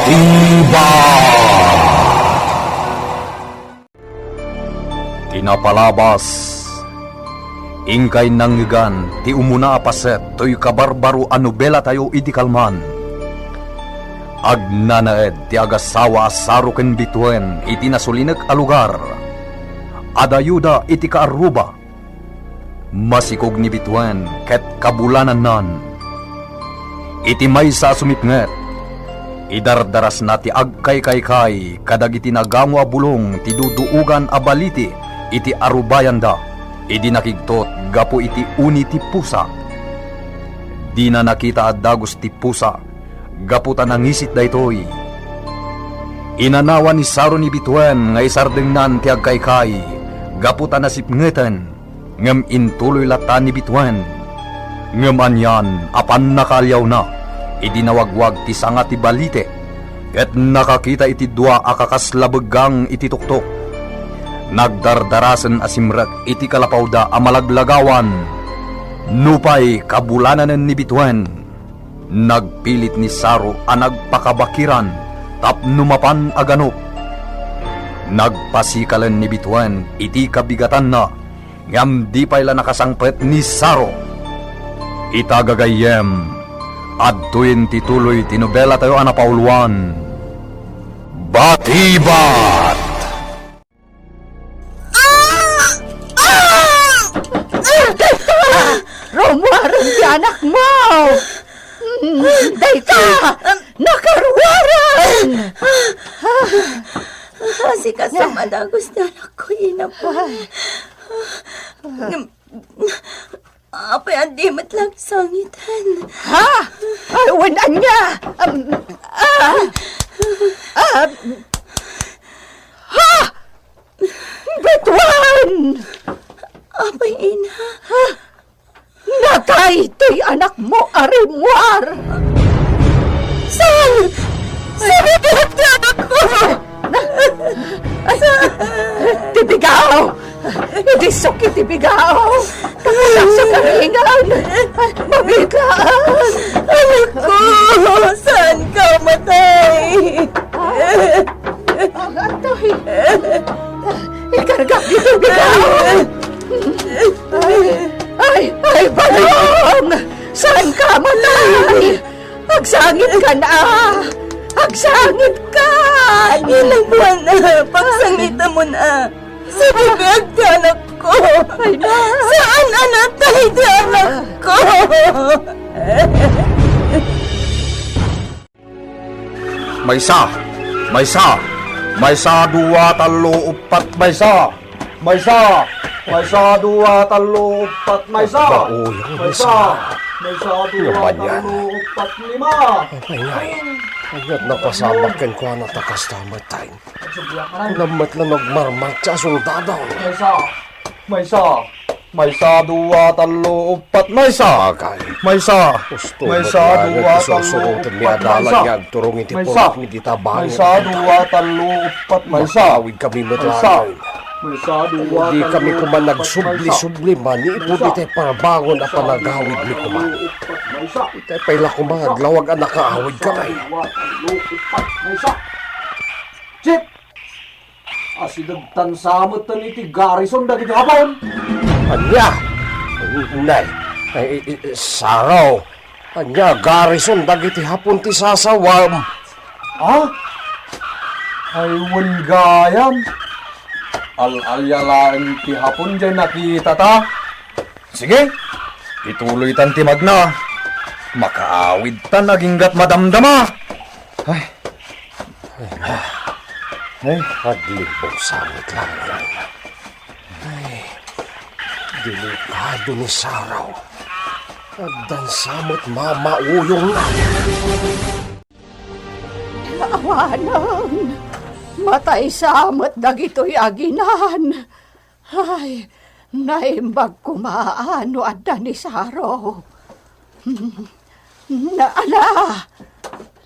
BATIBAT! Kinapalabas ingkay nanggigan ti umuna apaset to'y kabarbaro a nobela tayo iti kalman. Agnanaed ti agasawa asaro ken bituen iti nasulinek a lugar. Adayuda iti kaaruba. Masikog ni bituen ket kabulanan nan. Iti maysa sumipnget. Idardaras na ti agkay-kay-kay kadagiti nagamo a bulong ti duduugan a baliti iti arubayan da. Idi nakigtot gapo iti uni ti pusa. Di na nakita at dagos ti pusa, gapo ta nangisit daytoy. Inanawan ni Saro ni Bituen nga isardengnan ti agkaykay, gapo ta nasipngeten, ngem intuloy latan ni Bituen. Ngem anyan, apan nakalyaw na, idi nawagwag ti sanga ti balite, ket nakakita iti dua akakaslabegang iti tuktok. Nagdardarasan asimrek iti kalapawda a malaglagawan. Nupay kabulananen ni Bituen. Nagpilit ni Saro a nagpakabakiran tapno mapan aganop. Nagpasikalan ni Bituen iti kabigatan na ngam di payla nakasangpet ni Saro. Itagagayem adtuin tituloy tinobela tayo anapauluan. BATIBAT! Romuaran di anak mo! Dayta! Nakaruwaran! Kasi kasama dagos na anak ko, ina po. Apay andi matlang sangitan. Ha? Ay, wanan niya! Ha? Betuan! Apay ina. Natay to'y anak mo, Arimuar! Saan? Saan ito anak ko? Tibigaw! Hindi suki tibigaw! Kakasak sa karingan! Mabiglaan! Anak ko! Saan ka matay? Atoy! Ikargap dito, bigaw! Ay, balong! Saan ka matay? Agsangit ka na! Agsangit ka! Ilang buwan na, pagsangita mo na. Sa bibig di anak ko. Ay na! Saan anak tayo di anak ko? Maysa, dua, talo, upat, maysa, dua, talo, upat, maysa, dua, talo, upat, lima. Agad napasabak ko na takas tamat tayo. Lamat na nagmarmat sa sundadaw. Maysa, dua, talo, upat, maysa. Maysa, dua, talo, upat, maysa. Turong iti Maysa. porok ni ditabang. Maysa, dua, talo, upat, maysa. Awid kami matlagan. Maysa, dua, Di talo, kami kuman upat, nagsubli-subli man. Iipudi tayo parabangon na panagawid ni kuman. Tayo pala kuman aglawag ang nakaawid kamay. Chip! Asidagtan samot tan iti garrison dagiti hapon. Anya! Nay! Saraw! Anya, garrison dagiti hapon ti sasawam. Ha? Ay gayam. Al-alyalaeng ti hapon dyan nakita ta. Sige, ituloy tan timag na. Makaawid tan naginggat madamdama. Ay. Paglipong samot lang yan. Ay, delikado ni Saraw. Agdan samot mamauyong na. Awanan! Matay samot dagito'y aginan! Ay, naimbag kumaano adda ni Saro. Naala!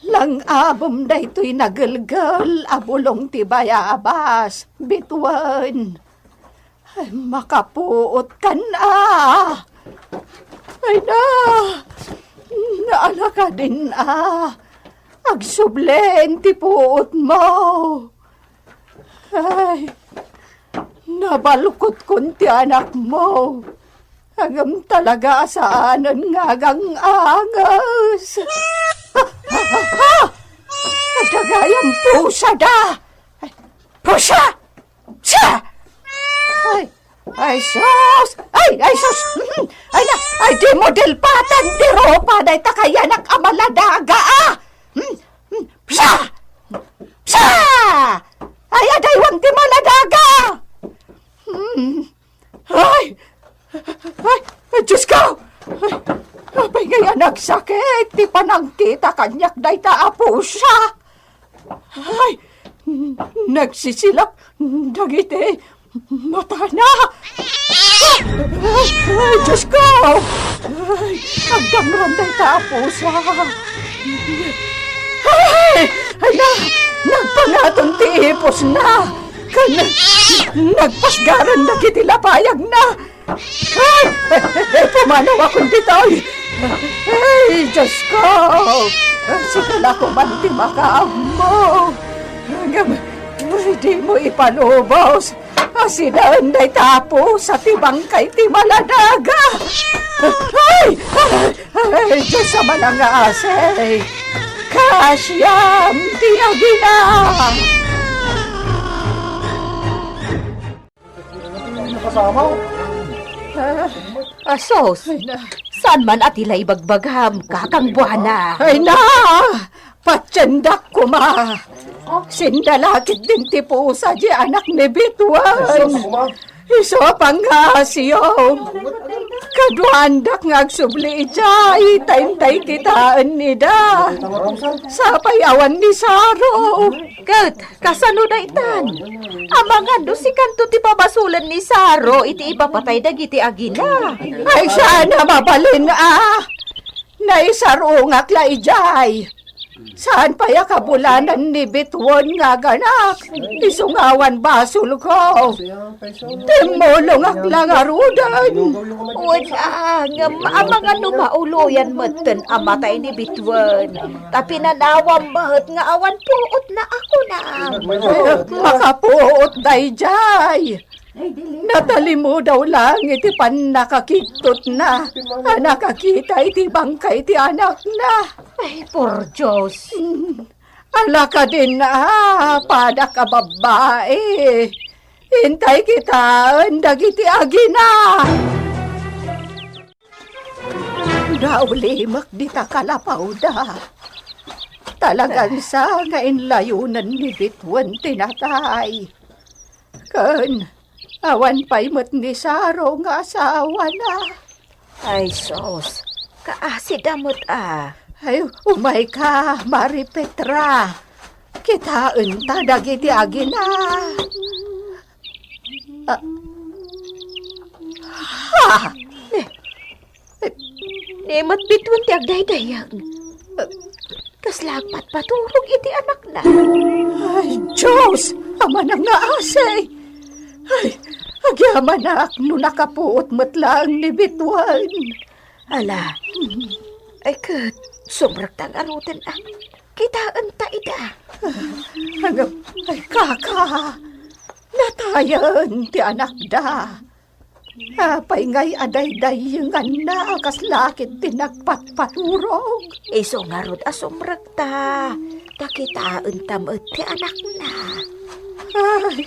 Lang abom da ito'y nagalgal, abulong ti bayabas, bituan. Ay, makapuot ka na. Ay na, naala ka din agsublen ti puot mo. Ay, nabalukot kun ti anak mo. Hangam talaga saanan ngagang angas. Dagayang pusa da. Pusa! Siya! Ay, sus! Ay, sus! Ay, di model patan, di ropa, day takayanak amaladaga, ah! Psa! Psa! Ay, adaywang di maladaga! Ay, Diyos ko! Ay, ngayon nagsakit, di pa nang kita kanyak day taapo siya! Ay, nagsisilap, dagiti, mata na! Ay, Diyos ko! Ay, agdamran day taapo siya! Ay, nagpangaton ti ipos na! Nagpasgaran na kitilapayag na! Ay, pumanaw akong ditoy! Ay, Diyos ko! Sigala ko man ti makaamo! Di mo ipalubos! Asinaan na'y tapo sa tibangkay ti maladaga! Ay, Diyos sa malangasay! Kasyam ti agina! Asos, saan man at ila'y bagbagham, kakang buwana. Ay na! Patsandak ko ma! Sindalakit din ti pusa di anak ni Bituan! Iso pangasiyong! Kaduandak ngagsubli ijay, taintay kitaan nida! Sapayawan ni Saro! Kat, kasano na itan? Amangan do si kanto ti babasulan ni Saro, iti ipapatay dagiti agina. Ay sana mabalin ah! Naisarungak la ijay! Saan pa ya kabulanan ni Bituan nga ganak? Isungawan basul ko. Timulong ak lang arudan. Wala, amang ano mauluyan matan amatay ni Bituan. Tapi nanawang mahat nga awan puot na ako na. Makapuot day jay. Natali mo daw lang iti pan nakakitot na. Nakakita iti bangkay iti anak na. Ay, por Diyos. Ala ka din na, pada ka babae. Hintay kita, dagiti agina. Naulimak di ta kalapaw da. Talagang sa nga inlayunan ni Bituan tinatay. Kan, awan pa'y mat ni Saro nga asawa na. Ay, sos, kaasid amot ah. Ay, umay ka, Mari Petra. Kitaan ta dagiti agina. Ha! Nemat Bituan ti agday-dayag. Kaslagpat paturog iti anak na. Ay, Diyos! Ama na nga asay! Ay, agyaman na no nakapuot matlang ni Bituan. Ala, ay kat, sumrak tang arutan ah. Kitaan ta ida. Ay, kaka! Natayan ti anak da. Apay ngay aday-day yung na kaslakit tinagpatpaturog. Iso nga rod asumrak ta. Takitaan tamot ti anak na. Ay,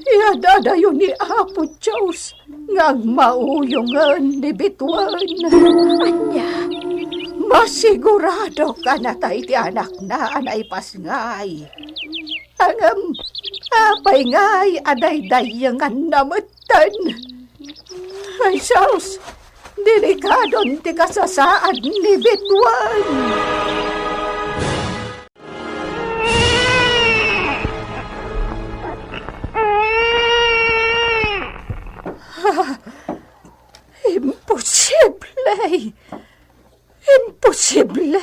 iadadayo ni Apo Diyos ngag mauyungan ni Bituan. Anya, masigurado ka na tayo ti anak na anay pasngay. Angam, apay ngay aday-dayangan namatan. Ay, Saus, delikadon ti kasasaan ni Bituan. Imposible! Imposible!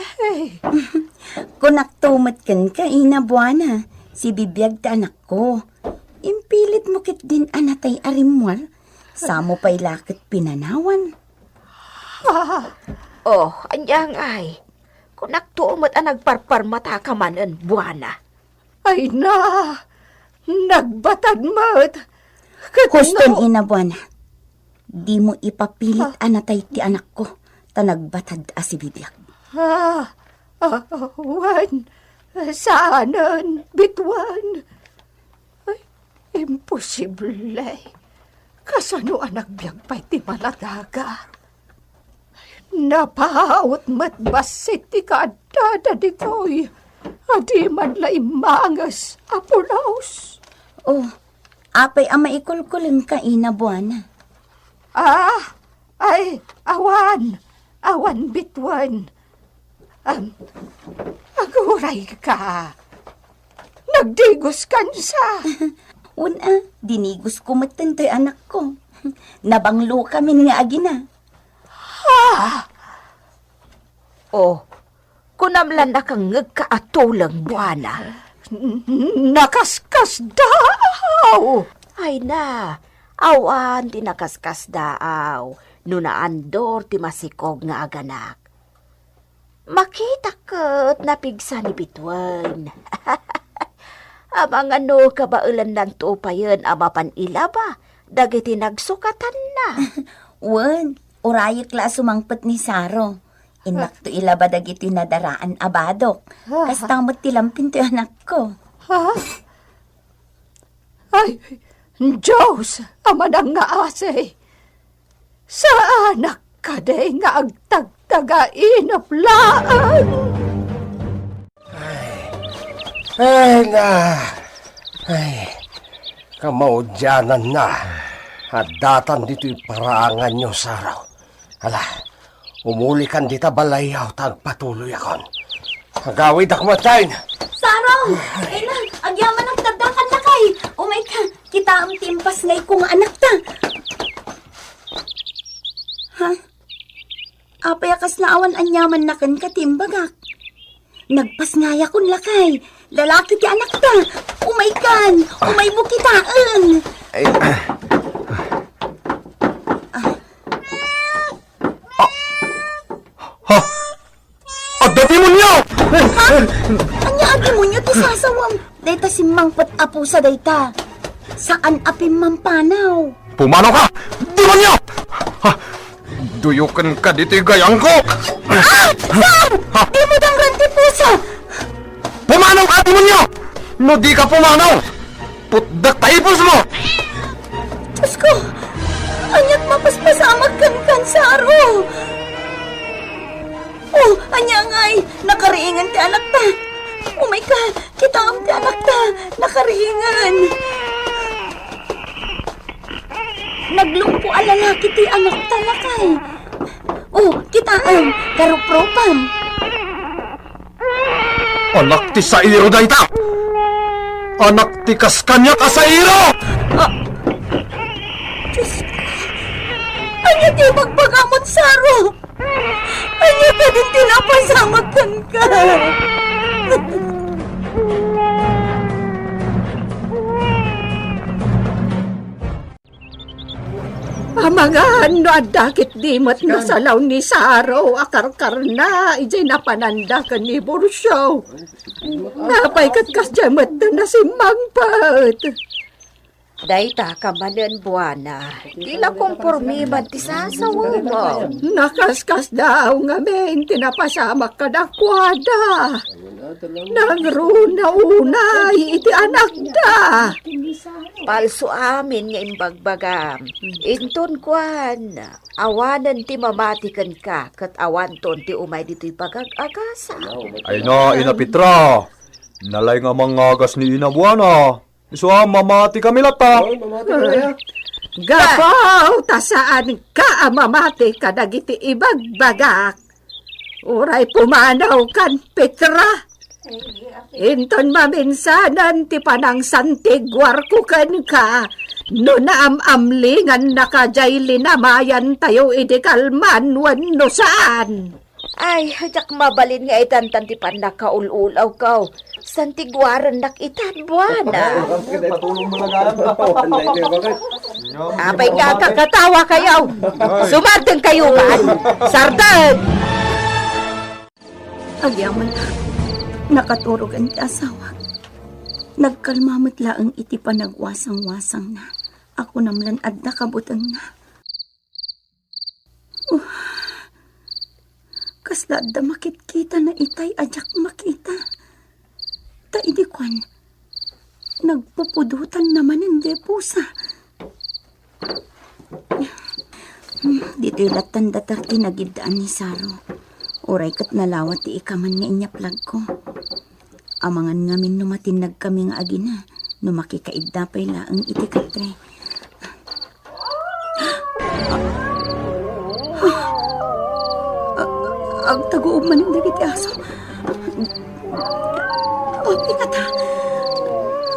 Kung naktumat kan ka, ina buwana, si bibiyag ta anak ko. Impilit mo kit din anatay arimwar, samo pa'y lakit pinanawan. oh, anyang ay. Kunaktuumot ang nagparpar mata ka manan, buwana. Ay na, nagbatad mo't. Huston inabuana. Di mo ipapilit anatay ti anak ko. Tanagbatad si bibiyag. Awan, saanan, bitwan. Ay, imposible. Kasano anak biyag pa'y ti maladaga. Napaot matbasit ti kaadada ditoy. Adi man la imangas, apulaos. Oh, apay ang maikulkulin ka inabuana. Ay, awan bitwan. Aguray ka. Nagdigos kansa. Una, dinigos ko matantoy anak ko. Nabanglo kami nga agina. Oh, kunamlan na kang ngagkaatulang, buwana. Nakaskas daw. Ay na, awan ti nakaskas daaw, nunaandor ti masikog nga aganak. Makita ket napigsa ni Bitwan. Amang ano kabaulan ng tupayan amapan ilaba, dagiti nagsukatan na. Wen, orayik la sumangpet ni Saro. Inakto ilaba dagiti nadaraan abadok. Kastamot tilampin ti anak ko. Ay, Diyos, amanang nga ase. Sa anak ka day nga agtagtaga inaplaan. Kamaudyanan na. At datan dito'y paraangan nyo, Saraw. Hala, umuli kan dita balayaw, tagpatuloy akon. Agawid akmatayin. Saro! Ina, agyaman ang tagdakan na kay. Umay ka, kita ang timpas ngay kung anak ta. Ha? Apayakas na awan anyaman na kan katimbagak. Nagpas ngaya kun lakay. Lalaki ti anak ta. Umay kan, umay mo kitaan. Agdati mo niyo! Anya agi mo nyo ti sasawam. Dayta si mangpot apo sa dayta. Saan apim mampanaw? Pumanaw ka! Di mo niyo! Duyukan ka dito'y gayang ko! Sam! Di mo dang ranti puso! Pumanaw ka, di mo niyo! No di ka pumanaw! Putdak taipos mo! Diyos ko! Anya't mapaspasamag kan Saro! Oh, anya ngay! Nakariingan ti anak ta! Oh my God! Kita ang ti anak ta! Nakariingan! Naglumpo ang lalaki ti anak ta lakay! Oh, kita ang garupropam! Anak ti Sairo dayta! Anak ti Kaskanya ka Sairo! Diyos ko! Anya ti magbagamot Saro! Anya ka din tinapasamagan ka! Amangan no adakit dimot nga salaw ni Saro akarkar na ijay napananda ka ni Borsyo. Napay katkas jamat na si Mangpat. Dayta ka manan, buwana. Dila kompormi man ti sasawa mo. Nakaskas daw nga men tinapasamak ka dakwada. Nagruna unay iti anak da. Palso amin nga imbagbagam. Inton kwan, awanan ti mamatikan ka, kat awanton ti umay dito'y pagagagasa. Ay na, Ina Petra! Nalay nga mangagas ni Ina Buana. So, mamati kami lata. Gapaw, tasaan ka mamati kadagiti ibagbagak. Uray pumanaw kan Petra. Inton maminsanan ti panang santigwar ko kan ka. No naamamlingan nakajay linamayan tayo idikalman wano saan. Ay, hajak mabalin nga itantan ti panakaululaw kaw. Santigwaran nakitan, buwana. Apay nga kakatawa kayaw. Sumartang kayo man. Sartag! Agyaman, nakaturog ang ti asawa. Nagkalmamot laang iti panagwasang-wasang na. Ako namlan at nakabutang na. Kasla da makit-kita na itay ajak makita. Taidikwan, nagpupudutan naman hindi pusa. Dito'y latan datar tinagidaan ni Saro. Uray kat nalawat ti ikaman nga inya plag ko. Amangan ngamin numatinag kami nga agina. Numakikaidapay laang iti katre. Ang taguog man ang dagiti aso. Pinata.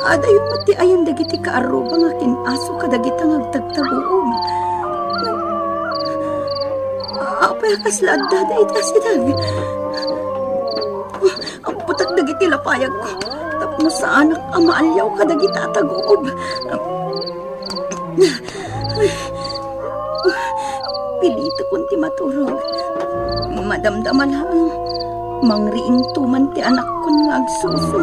Adayon mati ayan dagiti kaaruba nga kinaso kadagiti ang agtagtaguog. Apay kaslad dada iti asidag. Ang putak dagiti lapayag ko. Tapno sa anak amaalyaw kadagiti ataguog. Pilito kung ti maturog. Madamdaman lang. Mangriing tuman ti anak ko nga agsuso.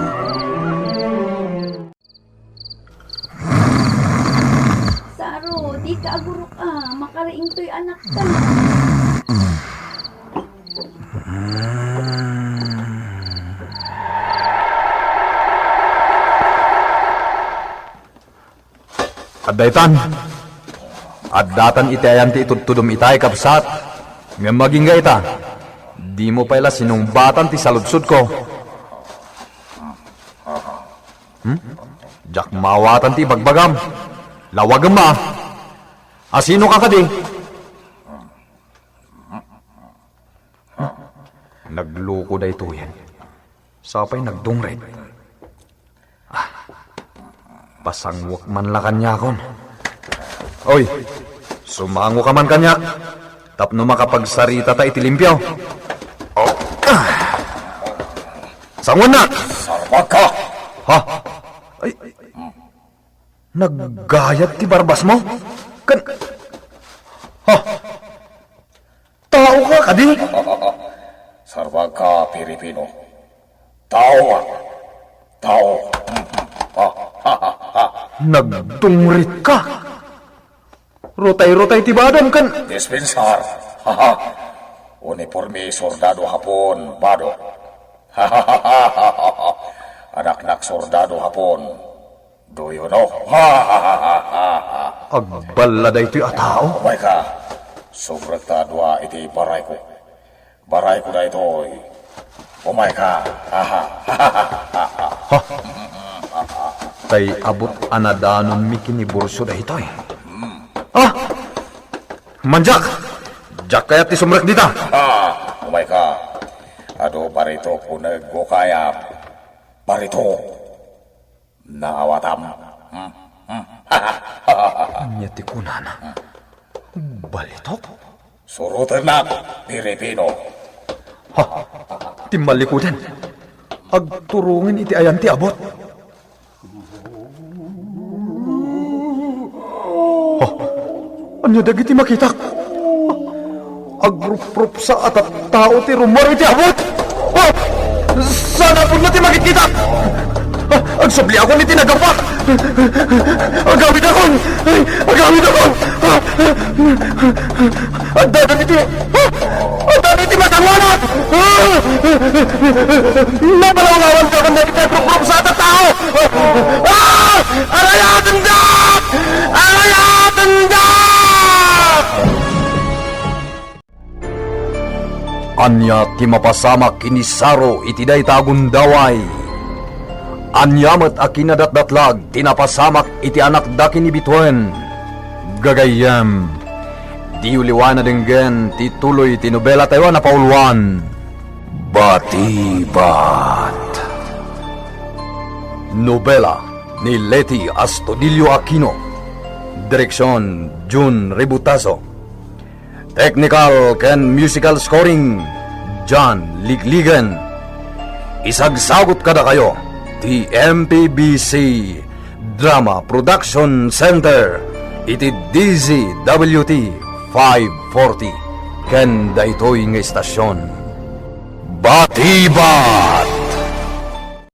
Saro, di ka agurok makariing to'y anak ka. Adaytan, addatan iti ayan ti itudtudum itay kapsat, nga maging ita, di mo pala sinumbatan ti saludsud ko. Jak mawatan ti bagbagam, lawagam ma, asino ka kadi? Nagluko da ito yan, sapay nagdungret. Pasangwak man la kanya kon. Oy, sumango ka man kanya. Tapno makapagsarita ta iti limpyaw. Oh. Sangon na! Sarwag ka! Ha? Ay, naggayat ti barbas mo? Ha? Tao ka, kadi? Sarwag ka, Pilipino. Tao ka. Tao. Nagtungrit ka. Rotay-rotay ti badam kan. Dispensar. Uniforme soldado hapon, bado. Anak-anak soldado hapon. Do you know? Agbala da ito'y atao. Umay ka. Sobrang tadwa iti baray ko. Baray ko na ito'y. Umay ka. Tay abot anadanon mi kiniburso da ito'y. Manjak! Jak kaya ti sumrek dita. Umay ka. Ado parito kung nagkukaya. Parito. Naawatam. Anya ti kunana. Balitok? Surutan na, Pilipino. Ha? Ti malikudan. Agturungin iti ayan ti abot. Ha? Anya dagiti makitak? Agrup-rup sa atat tao ti rumor iti abot. Ha? Sana po na ti makikita. Agsabli ako ni tinagapak. Agawid ako. Agawid ako. Agdadan iti. Agdadan iti matangwanat. Nabalawlawan ka kung nagtagrup-rup sa atat tao. Arayatan dak! Arayatan dak! Anya ti mapasamak inisaro iti dayta agundaway. Anyamat a kinadatdatlag tinapasamak iti anak da kinibituen. Gagayam, di uliwana denggen ti tuloy ti nobela tayo na pauluan. Batibat. Nobela ni Leti Astudillo Aquino. Direksyon Jun Rebutaso. Technical ken musical scoring John Ligligan. Isagsagot kada kayo ti MPBC Drama Production Center iti DZWT 540 ken daytoy nga istasyon. BATIBAT!